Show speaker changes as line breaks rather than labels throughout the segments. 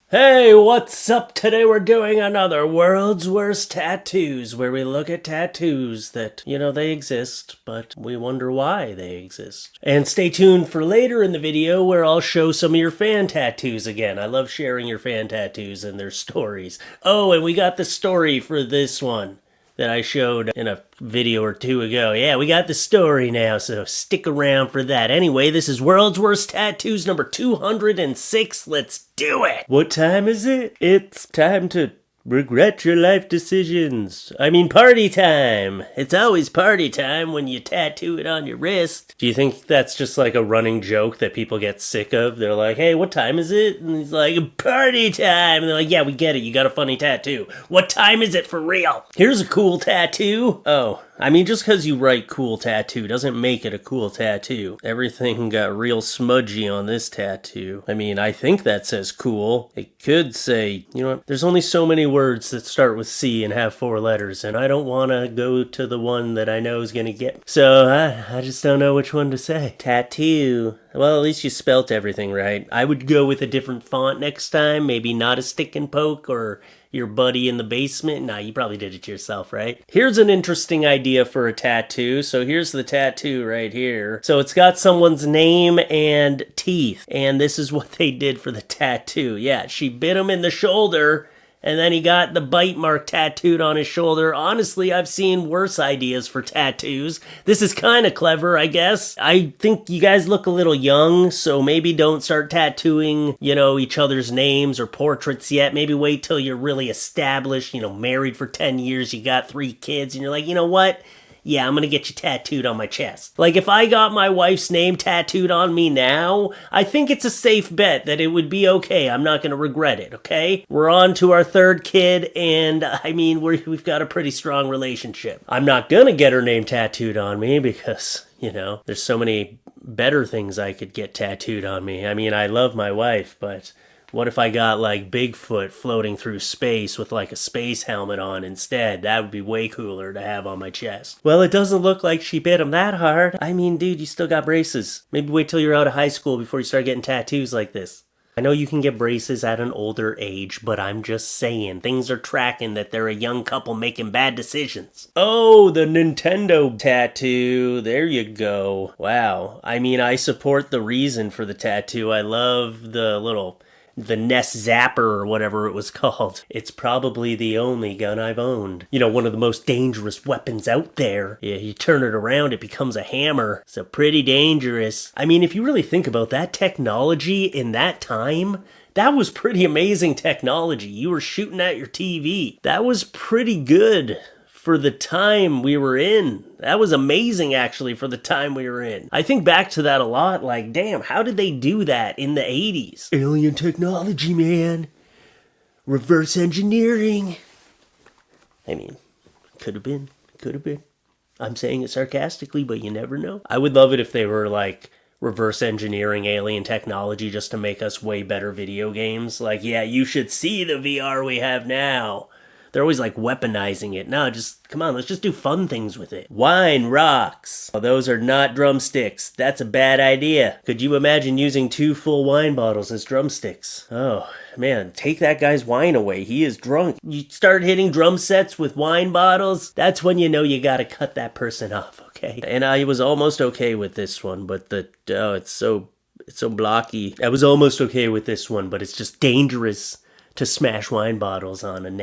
Hey, what's up? Today we're doing another World's Worst Tattoos, where we look at tattoos that, they exist, but we wonder why they exist. And stay tuned for later in the video where I'll show some of your fan tattoos again. I love sharing your fan tattoos and their stories. Oh, and we got the story for this one that I showed in a video or two ago. Yeah, we got the story now, so stick around for that. Anyway, this is World's Worst Tattoos number 206. Let's do it! What time is it? It's time to regret your life decisions. I mean, party time. It's always party time when you tattoo it on your wrist. Do you think that's just like a running joke that people get sick of? They're like, hey, what time is it? And he's like, party time. And they're like, yeah, we get it. You got a funny tattoo. What time is it for real? Here's a cool tattoo. Oh, I mean, just because you write cool tattoo doesn't make it a cool tattoo. Everything got real smudgy on this tattoo. I mean, I think that says cool. It could say, you know what, there's only so many words that start with C and have 4 letters, and I don't want to go to the one that I know is going to get. So I just don't know which one to say. Tattoo. Well, at least you spelt everything right. I would go with a different font next time. Maybe not a stick and poke or your buddy in the basement. Nah, you probably did it yourself, right? Here's an interesting idea for a tattoo. So here's the tattoo right here. So it's got someone's name and teeth. And this is what they did for the tattoo. Yeah, she bit him in the shoulder, and then he got the bite mark tattooed on his shoulder. Honestly, I've seen worse ideas for tattoos. This is kind of clever, I guess. I think you guys look a little young, so maybe don't start tattooing, each other's names or portraits yet. Maybe wait till you're really established, married for 10 years, you got 3 kids, and you're like, you know what? Yeah, I'm gonna get you tattooed on my chest. Like, if I got my wife's name tattooed on me now, I think it's a safe bet that it would be okay. I'm not gonna regret it, okay? We're on to our 3rd kid, and I mean, we've got a pretty strong relationship. I'm not gonna get her name tattooed on me because, there's so many better things I could get tattooed on me. I mean, I love my wife, but what if I got like Bigfoot floating through space with like a space helmet on instead? That would be way cooler to have on my chest. Well, it doesn't look like she bit him that hard. I mean, dude, you still got braces. Maybe wait till you're out of high school before you start getting tattoos like this. I know you can get braces at an older age, but I'm just saying, things are tracking that they're a young couple making bad decisions. Oh, the Nintendo tattoo. There you go. Wow. I mean, I support the reason for the tattoo. I love the Nest Zapper or whatever it was called. It's probably the only gun I've owned. One of the most dangerous weapons out there. Yeah, you turn it around, it becomes a hammer. So pretty dangerous. I mean, if you really think about that technology in that time, that was pretty amazing technology. You were shooting at your TV. That was pretty good for the time we were in. That was amazing, actually, for the time we were in. I think back to that a lot, like, damn, how did they do that in the 80s? Alien technology, man. Reverse engineering. I mean, could have been. I'm saying it sarcastically, but you never know. I would love it if they were, like, reverse engineering alien technology just to make us way better video games. Like, yeah, you should see the VR we have now. They're always like weaponizing it. No, just, come on, let's just do fun things with it. Wine rocks. Oh, those are not drumsticks. That's a bad idea. Could you imagine using 2 full wine bottles as drumsticks? Oh, man, take that guy's wine away. He is drunk. You start hitting drum sets with wine bottles, that's when you know you gotta cut that person off, okay? And I was almost okay with this one, but it's so blocky. I was almost okay with this one, but it's just dangerous to smash wine bottles on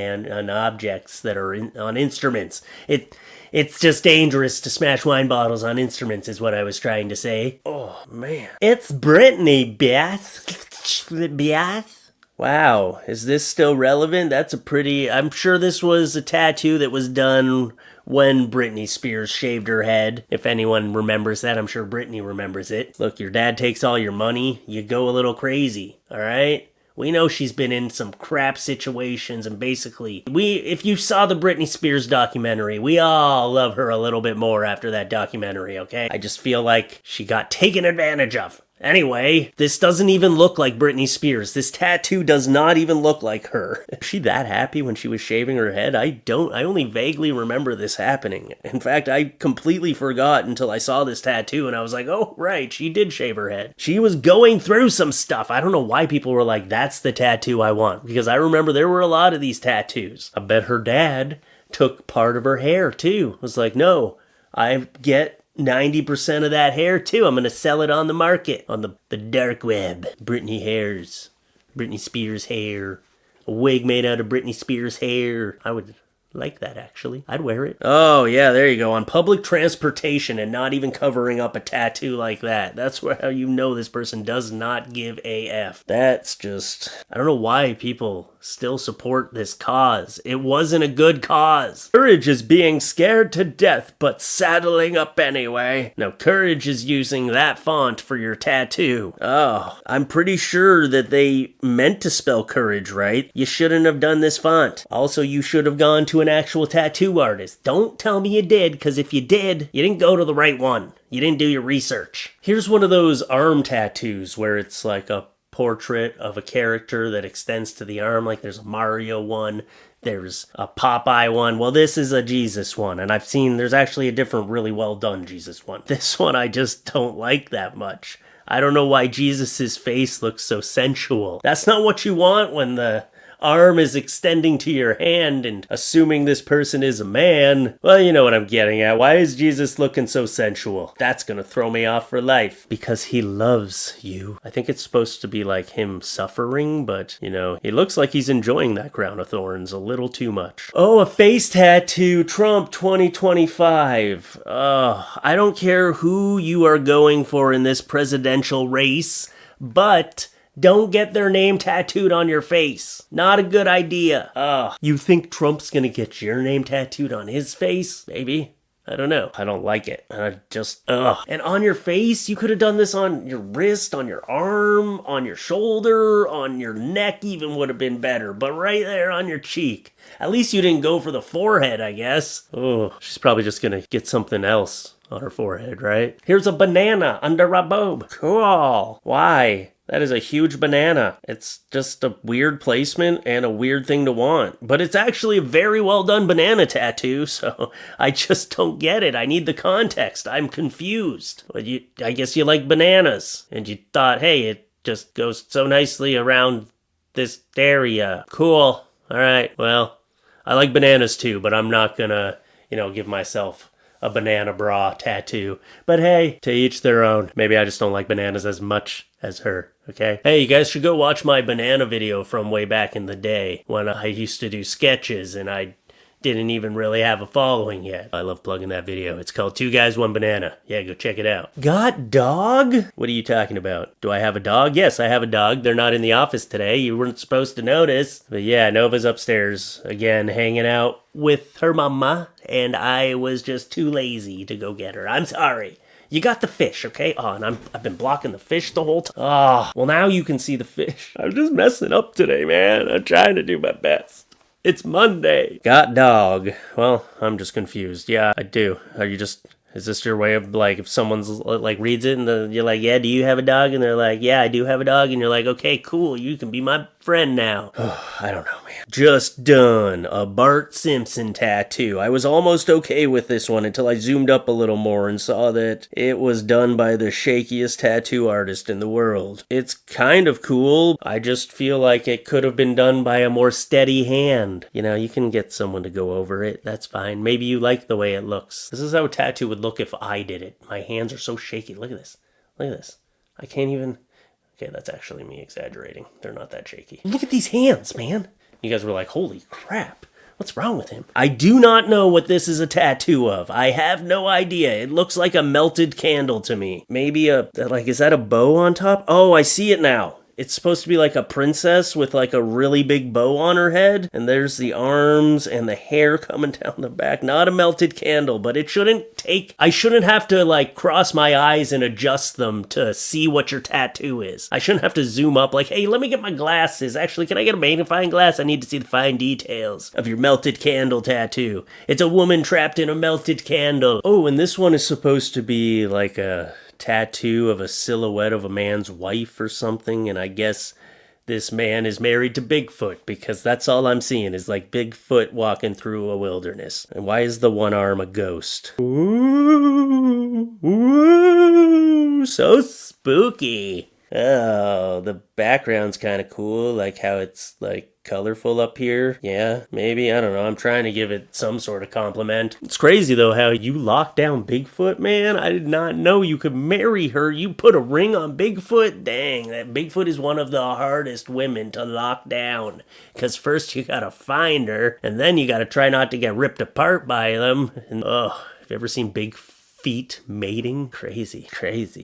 objects that are on instruments. It's just dangerous to smash wine bottles on instruments is what I was trying to say. Oh, man. It's Brittany, Beth. Wow, is this still relevant? I'm sure this was a tattoo that was done when Britney Spears shaved her head. If anyone remembers that, I'm sure Britney remembers it. Look, your dad takes all your money, you go a little crazy, all right? We know she's been in some crap situations, and basically, if you saw the Britney Spears documentary, we all love her a little bit more after that documentary, okay? I just feel like she got taken advantage of. Anyway, this doesn't even look like Britney Spears. This tattoo does not even look like her. Was she that happy when she was shaving her head? I only vaguely remember this happening. In fact, I completely forgot until I saw this tattoo and I was like, oh, right, she did shave her head. She was going through some stuff. I don't know why people were like, that's the tattoo I want. Because I remember there were a lot of these tattoos. I bet her dad took part of her hair too. Was like, no, I get 90% of that hair too. I'm going to sell it on the market, on the dark web. Britney Spears hair. A wig made out of Britney Spears hair. I would like that, actually. I'd wear it. Oh, yeah, there you go. On public transportation and not even covering up a tattoo like that. That's how you know this person does not give a F. That's just... I don't know why people still support this cause. It wasn't a good cause. Courage is being scared to death, but saddling up anyway. No, Courage is using that font for your tattoo. Oh, I'm pretty sure that they meant to spell courage right. You shouldn't have done this font. Also, you should have gone to an actual tattoo artist. Don't tell me you did, because if you did, you didn't go to the right one. You didn't do your research. Here's one of those arm tattoos where it's like a portrait of a character that extends to the arm, like there's a Mario one, there's a Popeye one. Well, this is a Jesus one, and I've seen there's actually a different really well done Jesus one. This one I just don't like that much. I don't know why Jesus's face looks so sensual. That's not what you want when the arm is extending to your hand and assuming this person is a man. Well, you know what I'm getting at. Why is Jesus looking so sensual? That's gonna throw me off for life. Because he loves you. I think it's supposed to be like him suffering, but, you know, he looks like he's enjoying that crown of thorns a little too much. Oh, a face tattoo. Trump 2025. I don't care who you are going for in this presidential race, but don't get their name tattooed on your face. Not a good idea. You think Trump's gonna get your name tattooed on his face? Maybe. I don't know. I don't like it. And on your face, you could have done this on your wrist, on your arm, on your shoulder, on your neck even would have been better. But right there on your cheek. At least you didn't go for the forehead, I guess. Oh, she's probably just gonna get something else on her forehead, right? Here's a banana under a boob. Cool. Why? That is a huge banana. It's just a weird placement and a weird thing to want. But it's actually a very well done banana tattoo, so I just don't get it. I need the context. I'm confused. But I guess you like bananas. And you thought, hey, it just goes so nicely around this area. Cool. All right, well, I like bananas too, but I'm not gonna, give myself a banana bra tattoo. But hey, to each their own. Maybe I just don't like bananas as much as her, okay? Hey, you guys should go watch my banana video from way back in the day when I used to do sketches and I didn't even really have a following yet. I love plugging that video. It's called 2 Guys, 1 Banana. Yeah, go check it out. Got dog? What are you talking about? Do I have a dog? Yes, I have a dog. They're not in the office today. You weren't supposed to notice. But yeah, Nova's upstairs again, hanging out with her mama, and I was just too lazy to go get her. I'm sorry. You got the fish, okay? Oh, and I've been blocking the fish the whole time. Oh, well now you can see the fish. I'm just messing up today, man. I'm trying to do my best. It's Monday. Got dog. Well, I'm just confused. Yeah, I do. Is this your way of, like, if someone's, like, reads it and you're like, yeah, do you have a dog? And they're like, yeah, I do have a dog. And you're like, okay, cool. You can be my friend now. I don't know, man. Just done. A Bart Simpson tattoo. I was almost okay with this one until I zoomed up a little more and saw that it was done by the shakiest tattoo artist in the world. It's kind of cool. I just feel like it could have been done by a more steady hand. You can get someone to go over it. That's fine. Maybe you like the way it looks. This is how a tattoo would look if I did it. My hands are so shaky. Look at this. Look at this. I can't even... Okay, that's actually me exaggerating. They're not that shaky. Look at these hands, man. You guys were like, holy crap. What's wrong with him? I do not know what this is a tattoo of. I have no idea. It looks like a melted candle to me. Maybe is that a bow on top? Oh, I see it now. It's supposed to be like a princess with like a really big bow on her head. And there's the arms and the hair coming down the back. Not a melted candle, but I shouldn't have to like cross my eyes and adjust them to see what your tattoo is. I shouldn't have to zoom up like, hey, let me get my glasses. Actually, can I get a magnifying glass? I need to see the fine details of your melted candle tattoo. It's a woman trapped in a melted candle. Oh, and this one is supposed to be like a tattoo of a silhouette of a man's wife or something, and I guess this man is married to Bigfoot, because that's all I'm seeing is like Bigfoot walking through a wilderness. And why is the one arm a ghost? Ooh, ooh, so spooky. Oh, the background's kind of cool, like how it's like colorful up here. Yeah, maybe, I don't know. I'm trying to give it some sort of compliment. It's crazy though how you locked down Bigfoot, man. I did not know you could marry her. You put a ring on Bigfoot? Dang, that Bigfoot is one of the hardest women to lock down. Because first you gotta find her, and then you gotta try not to get ripped apart by them. And have you ever seen Bigfeet mating? Crazy.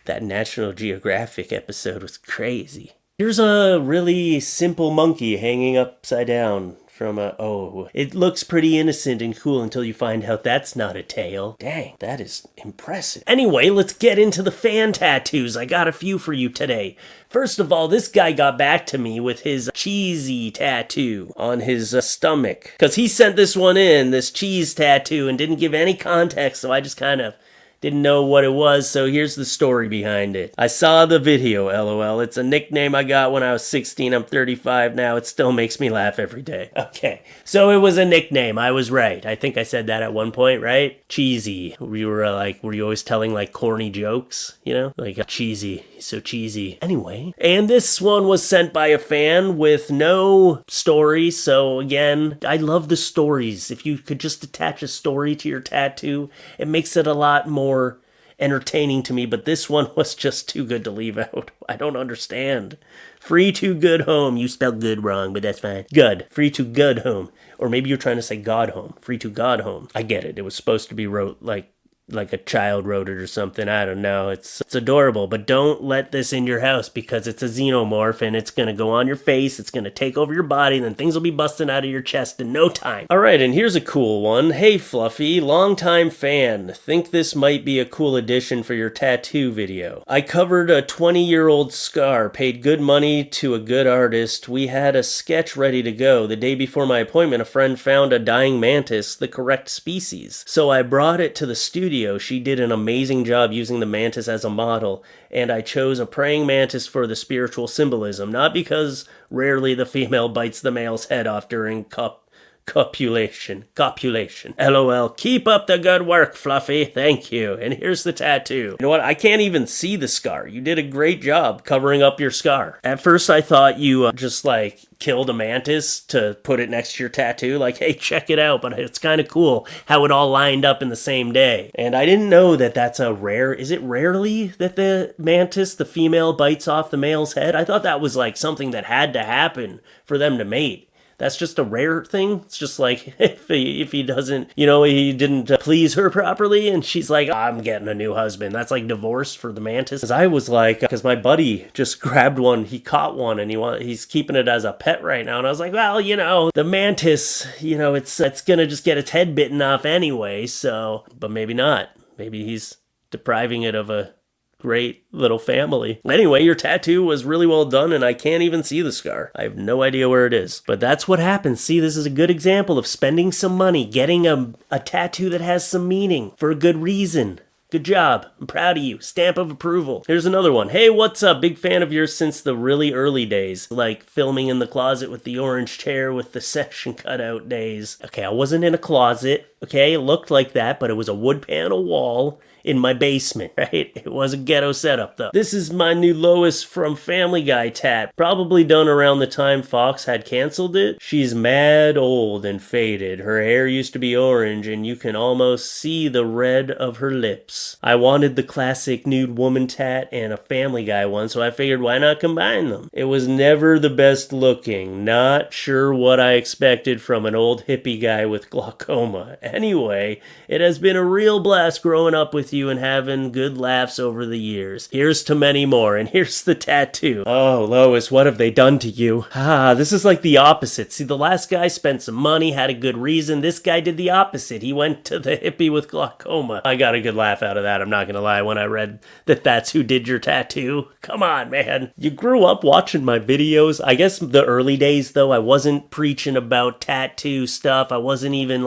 That National Geographic episode was crazy. Here's a really simple monkey hanging upside down from it looks pretty innocent and cool until you find out that's not a tail. Dang, that is impressive. Anyway, let's get into the fan tattoos. I got a few for you today. First of all, this guy got back to me with his cheesy tattoo on his stomach. Because he sent this one in, this cheese tattoo, and didn't give any context, so I just kind of didn't know what it was, so here's the story behind it. I saw the video, LOL. It's a nickname I got when I was 16. I'm 35 now. It still makes me laugh every day. Okay, so it was a nickname. I was right. I think I said that at one point, right? Cheesy. Were you always telling like corny jokes? You know? Like cheesy. So cheesy. Anyway, and this one was sent by a fan with no story, so again, I love the stories. If you could just attach a story to your tattoo, it makes it a lot more entertaining to me, but this one was just too good to leave out. I don't understand. Free to good home. You spelled good wrong, but that's fine. Good. Free to good home. Or maybe you're trying to say God home. Free to God home. I get it. It was supposed to be wrote like a child wrote it or something. I don't know. It's adorable, but don't let this in your house because it's a xenomorph and it's going to go on your face. It's going to take over your body and then things will be busting out of your chest in no time. All right, and here's a cool one. Hey, Fluffy, longtime fan. Think this might be a cool addition for your tattoo video. I covered a 20-year-old scar, paid good money to a good artist. We had a sketch ready to go. The day before my appointment, a friend found a dying mantis, the correct species. So I brought it to the studio. She did an amazing job using the mantis as a model, and I chose a praying mantis for the spiritual symbolism, not because rarely the female bites the male's head off during copulation. LOL. Keep up the good work, Fluffy. Thank you. And here's the tattoo. You know what? I can't even see the scar. You did a great job covering up your scar. At first, I thought you just killed a mantis to put it next to your tattoo. Like, hey, check it out. But it's kind of cool how it all lined up in the same day. And I didn't know that that's a rare... Is it rarely that the mantis, the female, bites off the male's head? I thought that was something that had to happen for them to mate. That's just a rare thing. It's just like if he doesn't, he didn't please her properly and she's like, I'm getting a new husband. That's like divorce for the mantis. Because I was because my buddy just grabbed one. He caught one and he's keeping it as a pet right now. And I was like, well, the mantis, it's going to just get its head bitten off anyway. So, but maybe not. Maybe he's depriving it of a great little family. Anyway, your tattoo was really well done and I can't even see the scar. I have no idea where it is. But that's what happens. See, this is a good example of spending some money, getting a tattoo that has some meaning for a good reason. Good job. I'm proud of you. Stamp of approval. Here's another one. Hey, what's up? Big fan of yours since the really early days. Like filming in the closet with the orange chair with the section cutout days. Okay, I wasn't in a closet. Okay, it looked like that, but it was a wood panel wall in my basement, right? It was a ghetto setup, though. This is my new Lois from Family Guy tat. Probably done around the time Fox had canceled it. She's mad old and faded. Her hair used to be orange, and you can almost see the red of her lips. I wanted the classic nude woman tat and a Family Guy one, so I figured why not combine them? It was never the best looking. Not sure what I expected from an old hippie guy with glaucoma. Anyway, it has been a real blast growing up with you and having good laughs over the years. Here's to many more, and here's the tattoo. Oh, Lois, what have they done to you? This is like the opposite. See, the last guy spent some money, had a good reason. This guy did the opposite. He went to the hippie with glaucoma. I got a good laugh out of that, I'm not gonna lie, when I read that that's who did your tattoo. Come on, man. You grew up watching my videos. I guess the early days, though, I wasn't preaching about tattoo stuff. I wasn't even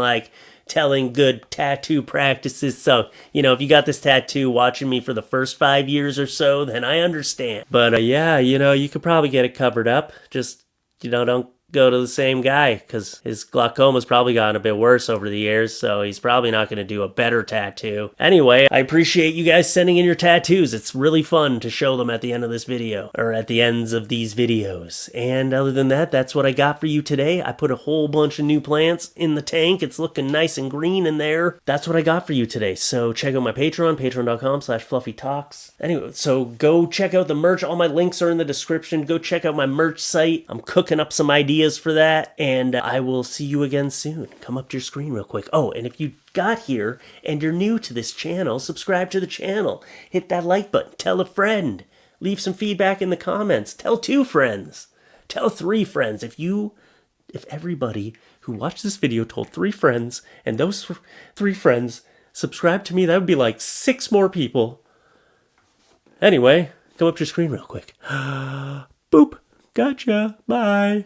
telling good tattoo practices. So, if you got this tattoo watching me for the first 5 years or so, then I understand. But yeah, you could probably get it covered up. Just, don't go to the same guy, because his glaucoma's probably gotten a bit worse over the years, so he's probably not going to do a better tattoo. Anyway, I appreciate you guys sending in your tattoos. It's really fun to show them at the end of this video, or at the ends of these videos. And other than that, that's what I got for you today. I put a whole bunch of new plants in the tank. It's looking nice and green in there. That's what I got for you today. So check out my Patreon, patreon.com/FLuffeeTalks. Anyway, so go check out the merch. All my links are in the description. Go check out my merch site. I'm cooking up some ideas for that, and I will see you again soon. Come up to your screen real quick. Oh, and if you got here and you're new to this channel, subscribe to the channel. Hit that like button. Tell a friend. Leave some feedback in the comments. Tell 2 friends. Tell 3 friends. If everybody who watched this video told 3 friends, and those 3 friends subscribed to me, that would be like 6 more people. Anyway, come up to your screen real quick. Boop. Gotcha. Bye.